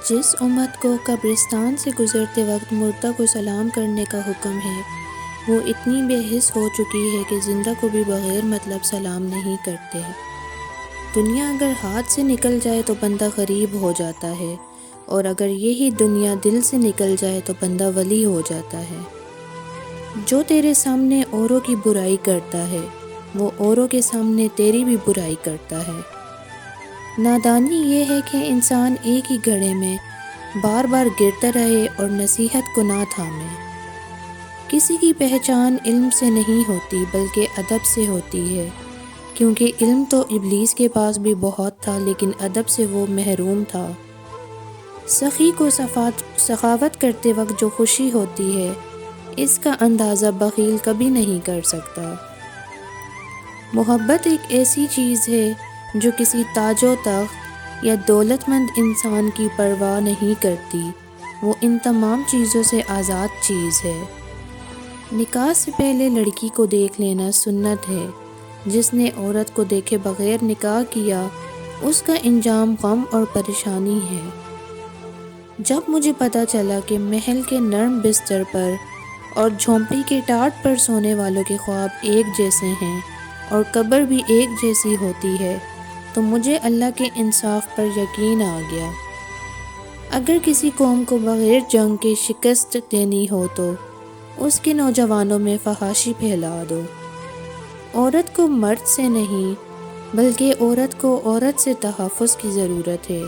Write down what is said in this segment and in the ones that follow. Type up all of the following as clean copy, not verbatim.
جس امت کو قبرستان سے گزرتے وقت مردہ کو سلام کرنے کا حکم ہے، وہ اتنی بے حس ہو چکی ہے کہ زندہ کو بھی بغیر مطلب سلام نہیں کرتے۔ دنیا اگر ہاتھ سے نکل جائے تو بندہ غریب ہو جاتا ہے، اور اگر یہی دنیا دل سے نکل جائے تو بندہ ولی ہو جاتا ہے۔ جو تیرے سامنے اوروں کی برائی کرتا ہے، وہ اوروں کے سامنے تیری بھی برائی کرتا ہے۔ نادانی یہ ہے کہ انسان ایک ہی گڑھے میں بار بار گرتا رہے اور نصیحت کو نہ تھامے۔ کسی کی پہچان علم سے نہیں ہوتی بلکہ ادب سے ہوتی ہے، کیونکہ علم تو ابلیس کے پاس بھی بہت تھا لیکن ادب سے وہ محروم تھا۔ سخی کو سخاوت کرتے وقت جو خوشی ہوتی ہے، اس کا اندازہ بخیل کبھی نہیں کر سکتا۔ محبت ایک ایسی چیز ہے جو کسی تاج و تخت یا دولت مند انسان کی پرواہ نہیں کرتی، وہ ان تمام چیزوں سے آزاد چیز ہے۔ نکاح سے پہلے لڑکی کو دیکھ لینا سنت ہے۔ جس نے عورت کو دیکھے بغیر نکاح کیا، اس کا انجام غم اور پریشانی ہے۔ جب مجھے پتہ چلا کہ محل کے نرم بستر پر اور جھونپڑی کے ٹاٹ پر سونے والوں کے خواب ایک جیسے ہیں اور قبر بھی ایک جیسی ہوتی ہے، تو مجھے اللہ کے انصاف پر یقین آ گیا۔ اگر کسی قوم کو بغیر جنگ کے شکست دینی ہو تو اس کے نوجوانوں میں فحاشی پھیلا دو۔ عورت کو مرد سے نہیں بلکہ عورت کو عورت سے تحفظ کی ضرورت ہے۔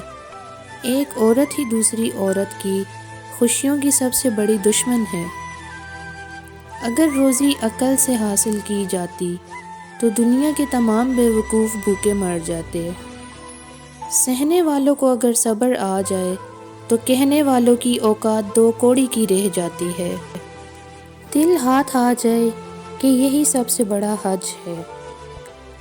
ایک عورت ہی دوسری عورت کی خوشیوں کی سب سے بڑی دشمن ہے۔ اگر روزی عقل سے حاصل کی جاتی تو دنیا کے تمام بے وقوف بھوکے مر جاتے۔ سہنے والوں کو اگر صبر آ جائے تو کہنے والوں کی اوقات دو کوڑی کی رہ جاتی ہے۔ دل ہاتھ آ جائے کہ یہی سب سے بڑا حج ہے۔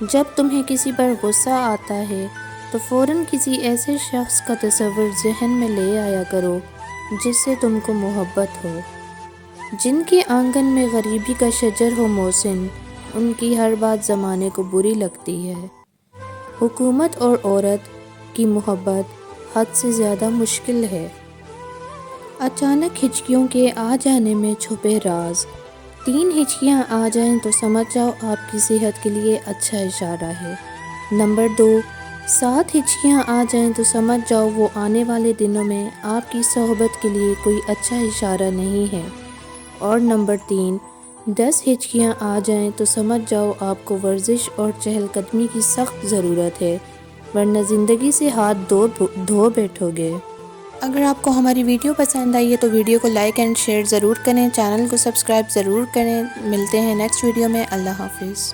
جب تمہیں کسی پر غصہ آتا ہے تو فوراً کسی ایسے شخص کا تصور ذہن میں لے آیا کرو جس سے تم کو محبت ہو۔ جن کے آنگن میں غریبی کا شجر ہو محسن، ان کی ہر بات زمانے کو بری لگتی ہے۔ حکومت اور عورت کی محبت حد سے زیادہ مشکل ہے۔ اچانک ہچکیوں کے آ جانے میں چھپے راز۔ 3 ہچکیاں آ جائیں تو سمجھ جاؤ آپ کی صحت کے لیے اچھا اشارہ ہے۔ نمبر 2، 7 ہچکیاں آ جائیں تو سمجھ جاؤ وہ آنے والے دنوں میں آپ کی صحبت کے لیے کوئی اچھا اشارہ نہیں ہے۔ اور نمبر 3، 10 ہچکیاں آ جائیں تو سمجھ جاؤ آپ کو ورزش اور چہل قدمی کی سخت ضرورت ہے، ورنہ زندگی سے ہاتھ دھو بیٹھو گے۔ اگر آپ کو ہماری ویڈیو پسند آئی ہے تو ویڈیو کو لائک اینڈ شیئر ضرور کریں، چینل کو سبسکرائب ضرور کریں۔ ملتے ہیں نیکسٹ ویڈیو میں۔ اللہ حافظ۔